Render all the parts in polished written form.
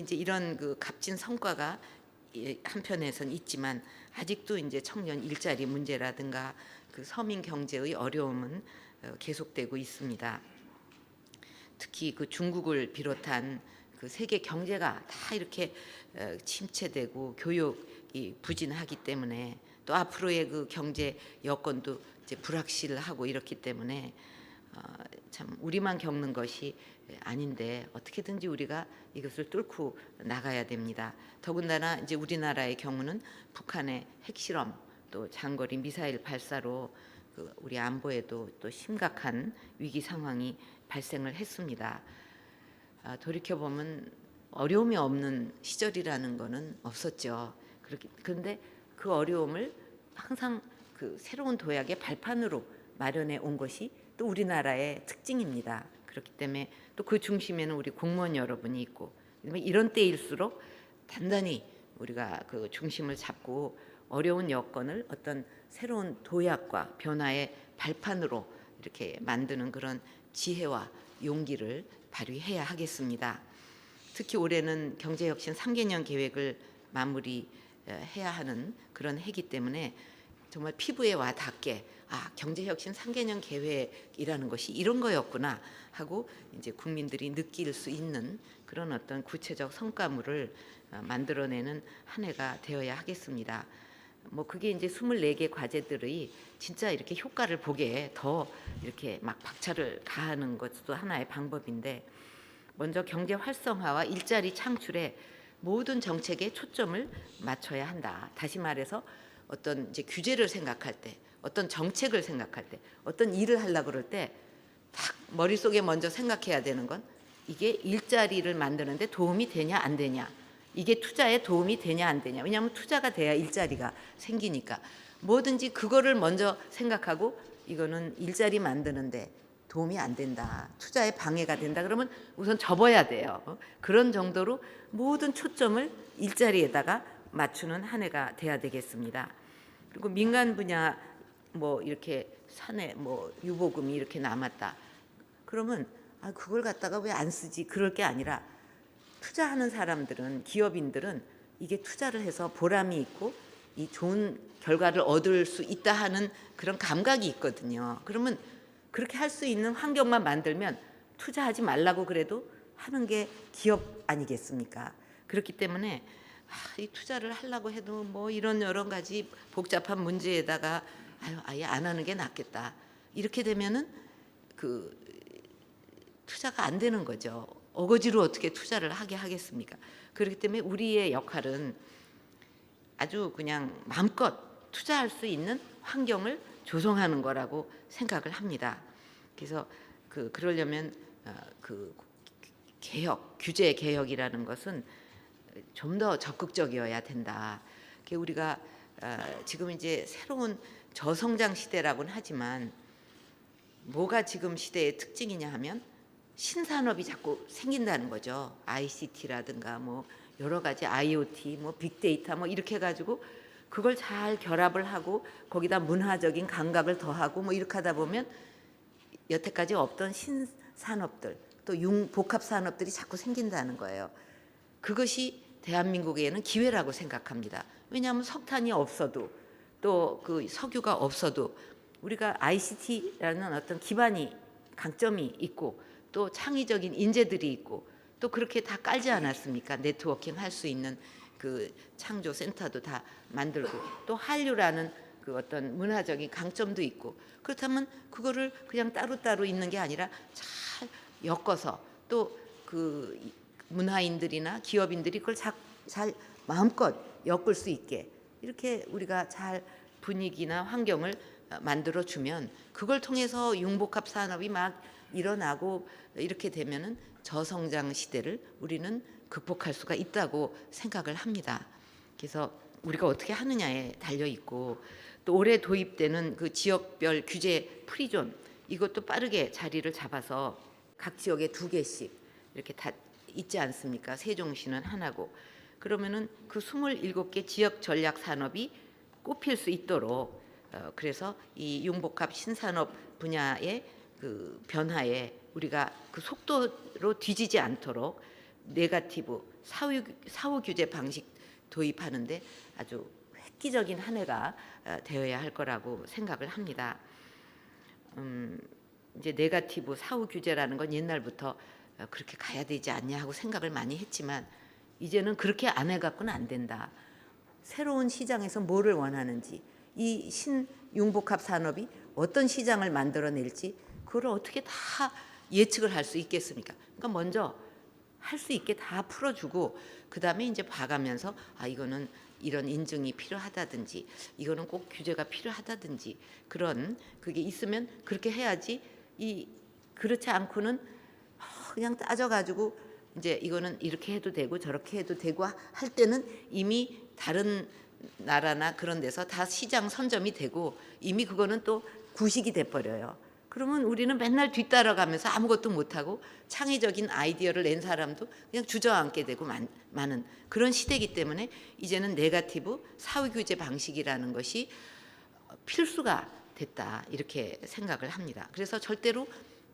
근데 이제 이런 그 값진 성과가 한편에선 있지만 아직도 이제 청년 일자리 문제라든가 그 서민 경제의 어려움은 계속되고 있습니다. 특히 그 중국을 비롯한 그 세계 경제가 다 이렇게 침체되고 교육이 부진하기 때문에 또 앞으로의 그 경제 여건도 이제 불확실하고 이렇기 때문에 참 우리만 겪는 것이 아닌데 어떻게든지 우리가 이것을 뚫고 나가야 됩니다. 더군다나 이제 우리나라의 경우는 북한의 핵실험 또 장거리 미사일 발사로 그 우리 안보에도 또 심각한 위기 상황이 발생을 했습니다. 돌이켜 보면 어려움이 없는 시절이라는 것은 없었죠. 그런데 그 어려움을 항상 그 새로운 도약의 발판으로 마련해 온 것이 또 우리나라의 특징입니다. 그렇기 때문에 또 그 중심에는 우리 공무원 여러분이 있고 이런 때일수록 단단히 우리가 그 중심을 잡고 어려운 여건을 어떤 새로운 도약과 변화의 발판으로 이렇게 만드는 그런 지혜와 용기를 발휘해야 하겠습니다. 특히 올해는 경제혁신 3개년 계획을 마무리해야 하는 그런 해기 때문에 정말 피부에 와 닿게 경제혁신 3개년 계획이라는 것이 이런 거였구나 하고 이제 국민들이 느낄 수 있는 그런 어떤 구체적 성과물을 만들어내는 한 해가 되어야 하겠습니다. 뭐 그게 이제 24개 과제들의 진짜 이렇게 효과를 보게 더 이렇게 막 박차를 가하는 것도 하나의 방법인데, 먼저 경제 활성화와 일자리 창출에 모든 정책에 초점을 맞춰야 한다. 다시 말해서 어떤 이제 규제를 생각할 때, 어떤 정책을 생각할 때, 어떤 일을 하려고 그럴 때 딱 머릿속에 먼저 생각해야 되는 건 이게 일자리를 만드는데 도움이 되냐 안 되냐, 이게 투자에 도움이 되냐 안 되냐. 왜냐하면 투자가 돼야 일자리가 생기니까 뭐든지 그거를 먼저 생각하고 이거는 일자리 만드는데 도움이 안 된다, 투자에 방해가 된다, 그러면 우선 접어야 돼요. 그런 정도로 모든 초점을 일자리에다가 맞추는 한 해가 돼야 되겠습니다. 그리고 민간 분야 뭐 이렇게 사내 뭐 유보금이 이렇게 남았다 그러면 그걸 갖다가 왜 안 쓰지, 그럴 게 아니라 투자하는 사람들은, 기업인들은 이게 투자를 해서 보람이 있고 이 좋은 결과를 얻을 수 있다 하는 그런 감각이 있거든요. 그러면 그렇게 할 수 있는 환경만 만들면 투자하지 말라고 그래도 하는 게 기업 아니겠습니까? 그렇기 때문에 이 투자를 하려고 해도 뭐 이런 여러 가지 복잡한 문제에다가 아예 안 하는 게 낫겠다, 이렇게 되면은 그 투자가 안 되는 거죠. 어거지로 어떻게 투자를 하게 하겠습니까? 그렇기 때문에 우리의 역할은 아주 그냥 마음껏 투자할 수 있는 환경을 조성하는 거라고 생각을 합니다. 그래서 그러려면 그 개혁, 규제 개혁이라는 것은 좀 더 적극적이어야 된다. 우리가 지금 이제 새로운 저성장 시대라고는 하지만 뭐가 지금 시대의 특징이냐 하면 신산업이 자꾸 생긴다는 거죠. ICT라든가 뭐 여러 가지 IoT, 뭐 빅데이터 뭐 이렇게 해가지고 그걸 잘 결합을 하고 거기다 문화적인 감각을 더하고 뭐 이렇게 하다 보면 여태까지 없던 신산업들 또 복합 산업들이 자꾸 생긴다는 거예요. 그것이 대한민국에는 기회라고 생각합니다. 왜냐하면 석탄이 없어도 또 그 석유가 없어도 우리가 ICT라는 어떤 기반이 강점이 있고 또 창의적인 인재들이 있고 또 그렇게 다 깔지 않았습니까? 네트워킹 할 수 있는 그 창조 센터도 다 만들고 또 한류라는 그 어떤 문화적인 강점도 있고, 그렇다면 그거를 그냥 따로따로 있는 게 아니라 잘 엮어서 또 그 문화인들이나 기업인들이 그걸 잘 마음껏 엮을 수 있게 이렇게 우리가 잘 분위기나 환경을 만들어 주면 그걸 통해서 융복합 산업이 막 일어나고 이렇게 되면은 저성장 시대를 우리는 극복할 수가 있다고 생각을 합니다. 그래서 우리가 어떻게 하느냐에 달려 있고, 또 올해 도입되는 그 지역별 규제 프리존 이것도 빠르게 자리를 잡아서 각 지역에 2개씩 이렇게 다 있지 않습니까? 세종시는 하나고. 그러면은 그 27개 지역 전략 산업이 꼽힐 수 있도록 그래서 이 융복합 신산업 분야의 그 변화에 우리가 그 속도로 뒤지지 않도록 네거티브 사후 규제 방식 도입하는데 아주 획기적인 한 해가 되어야 할 거라고 생각을 합니다. 이제 네거티브 사후 규제라는 건 옛날부터 그렇게 가야 되지 않냐 하고 생각을 많이 했지만 이제는 그렇게 안 해갖고는 안 된다. 새로운 시장에서 뭐를 원하는지, 이 신융복합 산업이 어떤 시장을 만들어낼지 그걸 어떻게 다 예측을 할 수 있겠습니까? 그러니까 먼저 할 수 있게 다 풀어주고 그다음에 이제 봐가면서 이거는 이런 인증이 필요하다든지 이거는 꼭 규제가 필요하다든지 그런 그게 있으면 그렇게 해야지, 그렇지 않고는 그냥 따져가지고 이제 이거는 이렇게 해도 되고 저렇게 해도 되고 할 때는 이미 다른 나라나 그런 데서 다 시장 선점이 되고 이미 그거는 또 구식이 돼버려요. 그러면 우리는 맨날 뒤따라가면서 아무것도 못하고 창의적인 아이디어를 낸 사람도 그냥 주저앉게 되고 많은 그런 시대이기 때문에 이제는 네거티브 사후 규제 방식이라는 것이 필수가 됐다 이렇게 생각을 합니다. 그래서 절대로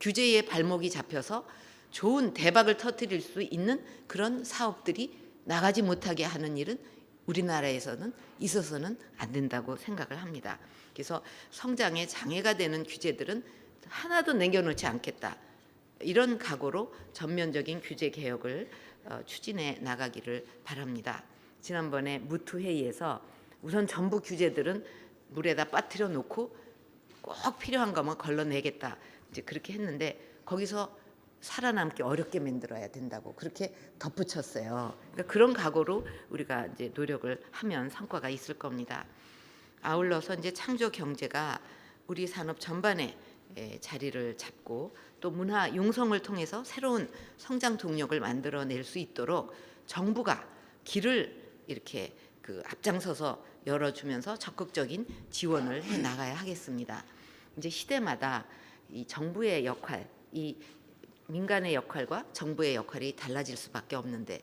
규제의 발목이 잡혀서 좋은 대박을 터뜨릴 수 있는 그런 사업들이 나가지 못하게 하는 일은 우리나라에서는 있어서는 안 된다고 생각을 합니다. 그래서 성장에 장애가 되는 규제들은 하나도 남겨놓지 않겠다. 이런 각오로 전면적인 규제 개혁을 추진해 나가기를 바랍니다. 지난번에 무투 회의에서 우선 전부 규제들은 물에다 빠뜨려 놓고 꼭 필요한 거면 걸러내겠다. 이제 그렇게 했는데 거기서 살아남기 어렵게 만들어야 된다고 그렇게 덧붙였어요. 그러니까 그런 각오로 우리가 이제 노력을 하면 성과가 있을 겁니다. 아울러서 이제 창조 경제가 우리 산업 전반에 자리를 잡고 또 문화 융성을 통해서 새로운 성장 동력을 만들어낼 수 있도록 정부가 길을 이렇게 앞장서서 열어주면서 적극적인 지원을 해 나가야 하겠습니다. 이제 시대마다 이 정부의 역할, 이 민간의 역할과 정부의 역할이 달라질 수밖에 없는데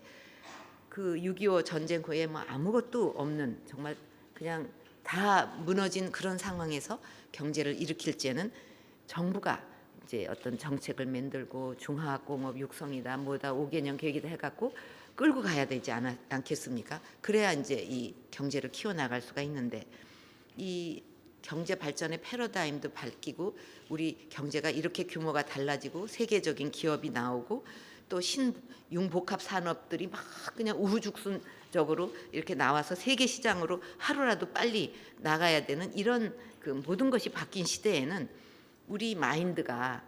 그 6.25 전쟁 후에 뭐 아무것도 없는 정말 그냥 다 무너진 그런 상황에서 경제를 일으킬 때는 정부가 이제 어떤 정책을 만들고 중화학공업 육성이다 뭐다 5개년 계획이다 해갖고 끌고 가야 되지 않겠습니까? 그래야 이제 이 경제를 키워나갈 수가 있는데 이 경제 발전의 패러다임도 바뀌고 우리 경제가 이렇게 규모가 달라지고 세계적인 기업이 나오고 또 신융복합 산업들이 막 그냥 우후죽순적으로 이렇게 나와서 세계 시장으로 하루라도 빨리 나가야 되는 이런 그 모든 것이 바뀐 시대에는 우리 마인드가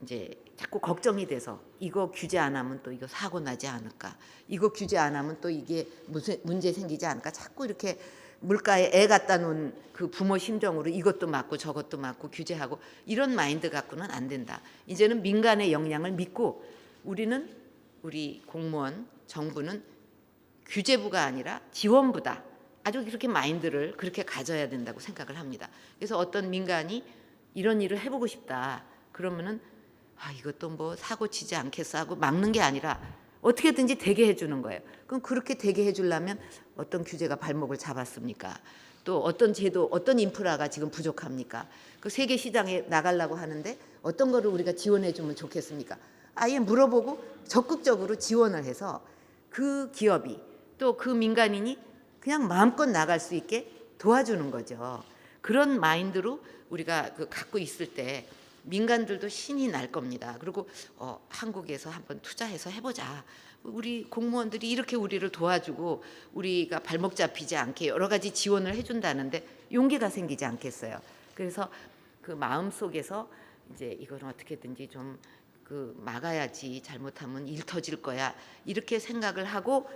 이제 자꾸 걱정이 돼서 이거 규제 안 하면 또 이거 사고 나지 않을까, 이거 규제 안 하면 또 이게 무슨 문제 생기지 않을까, 자꾸 이렇게 물가에 애 갖다 놓은 그 부모 심정으로 이것도 맞고 저것도 맞고 규제하고 이런 마인드 갖고는 안 된다. 이제는 민간의 역량을 믿고 우리는 우리 공무원 정부는 규제부가 아니라 지원부다. 아주 이렇게 마인드를 그렇게 가져야 된다고 생각을 합니다. 그래서 어떤 민간이 이런 일을 해보고 싶다 그러면은 이것도 뭐 사고 치지 않겠어 하고 막는 게 아니라 어떻게든지 되게 해주는 거예요. 그럼 그렇게 되게 해주려면 어떤 규제가 발목을 잡았습니까? 또 어떤 제도, 어떤 인프라가 지금 부족합니까? 그 세계 시장에 나가려고 하는데 어떤 거를 우리가 지원해 주면 좋겠습니까? 아예 물어보고 적극적으로 지원을 해서 그 기업이 또 그 민간인이 그냥 마음껏 나갈 수 있게 도와주는 거죠. 그런 마인드로 우리가 갖고 있을 때 민간들도 신이 날 겁니다. 그리고 한국에서 한번 투자해서 해보자. 우리 공무원들이 이렇게 우리를 도와주고 우리가 발목 잡히지 않게 여러 가지 지원을 해준다는데 용기가 생기지 않겠어요. 그래서 그 마음 속에서 이제 이걸 어떻게든지 좀 막아야지, 잘못하면 일 터질 거야 이렇게 생각을 하고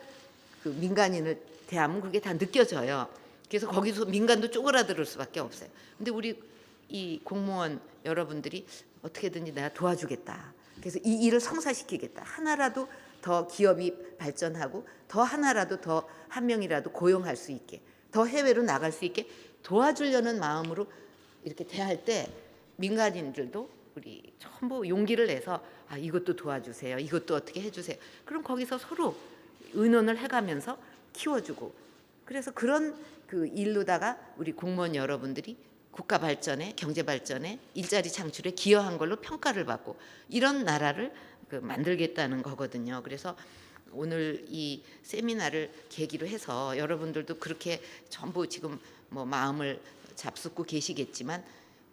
그 민간인을 대하면 그게 다 느껴져요. 그래서 거기서 민간도 쪼그라들 수밖에 없어요. 근데 우리 이 공무원 여러분들이 어떻게든지 내가 도와주겠다. 그래서 이 일을 성사시키겠다. 하나라도 더 기업이 발전하고 더 하나라도 더 한 명이라도 고용할 수 있게, 더 해외로 나갈 수 있게 도와주려는 마음으로 이렇게 대할 때 민간인들도 우리 전부 용기를 내서 이것도 도와주세요. 이것도 어떻게 해주세요. 그럼 거기서 서로 의논을 해가면서 키워주고, 그래서 그런 그 일로다가 우리 공무원 여러분들이 국가 발전에, 경제 발전에, 일자리 창출에 기여한 걸로 평가를 받고 이런 나라를 만들겠다는 거거든요. 그래서 오늘 이 세미나를 계기로 해서 여러분들도 그렇게 전부 지금 뭐 마음을 잡숫고 계시겠지만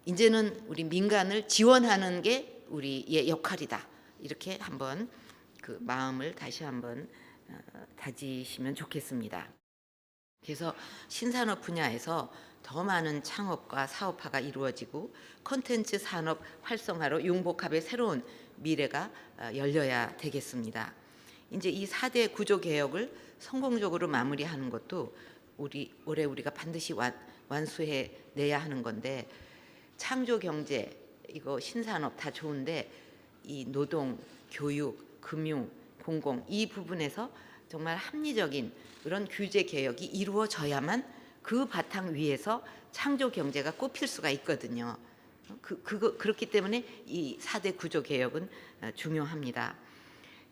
이제는 우리 민간을 지원하는 게 우리의 역할이다. 이렇게 한번 그 마음을 다시 한번 다지시면 좋겠습니다. 그래서 신산업 분야에서 더 많은 창업과 사업화가 이루어지고 콘텐츠 산업 활성화로 융복합의 새로운 미래가 열려야 되겠습니다. 이제 이 4대 구조 개혁을 성공적으로 마무리하는 것도 올해 우리가 반드시 완수해 내야 하는 건데, 창조 경제, 이거 신산업 다 좋은데 이 노동, 교육, 금융, 공공 이 부분에서 정말 합리적인 그런 규제 개혁이 이루어져야만 그 바탕 위에서 창조 경제가 꼽힐 수가 있거든요. 그렇기 때문에 이 4대 구조 개혁은 중요합니다.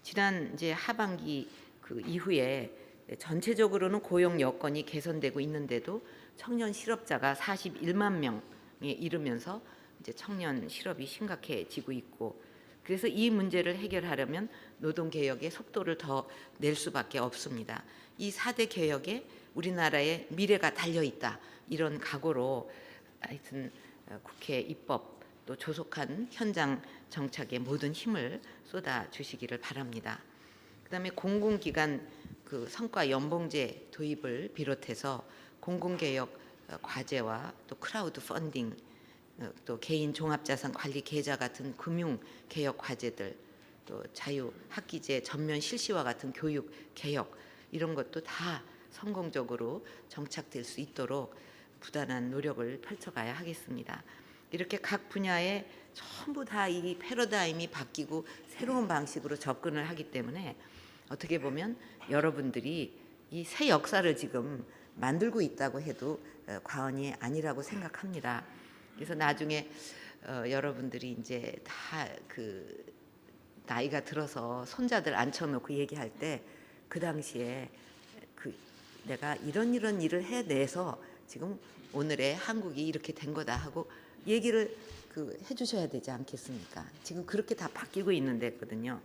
지난 이제 하반기 그 이후에 전체적으로는 고용 여건이 개선되고 있는데도 청년 실업자가 41만 명에 이르면서 이제 청년 실업이 심각해지고 있고, 그래서 이 문제를 해결하려면 노동 개혁의 속도를 더 낼 수밖에 없습니다. 이 4대 개혁에 우리나라의 미래가 달려 있다, 이런 각오로 하여튼 국회 입법 또 조속한 현장 정착에 모든 힘을 쏟아 주시기를 바랍니다. 그다음에 공공기관 그 성과 연봉제 도입을 비롯해서 공공개혁 과제와 또 크라우드 펀딩, 또 개인 종합자산 관리 계좌 같은 금융 개혁 과제들, 또 자유 학기제 전면 실시와 같은 교육 개혁, 이런 것도 다 성공적으로 정착될 수 있도록 부단한 노력을 펼쳐가야 하겠습니다. 이렇게 각 분야에 전부 다 이 패러다임이 바뀌고 새로운 방식으로 접근을 하기 때문에 어떻게 보면 여러분들이 이 새 역사를 지금 만들고 있다고 해도 과언이 아니라고 생각합니다. 그래서 나중에 여러분들이 이제 다 그 나이가 들어서 손자들 앉혀놓고 얘기할 때 그 당시에 그 내가 이런 일을 해내서 지금 오늘의 한국이 이렇게 된 거다 하고 얘기를 해주셔야 되지 않겠습니까? 지금 그렇게 다 바뀌고 있는 데거든요.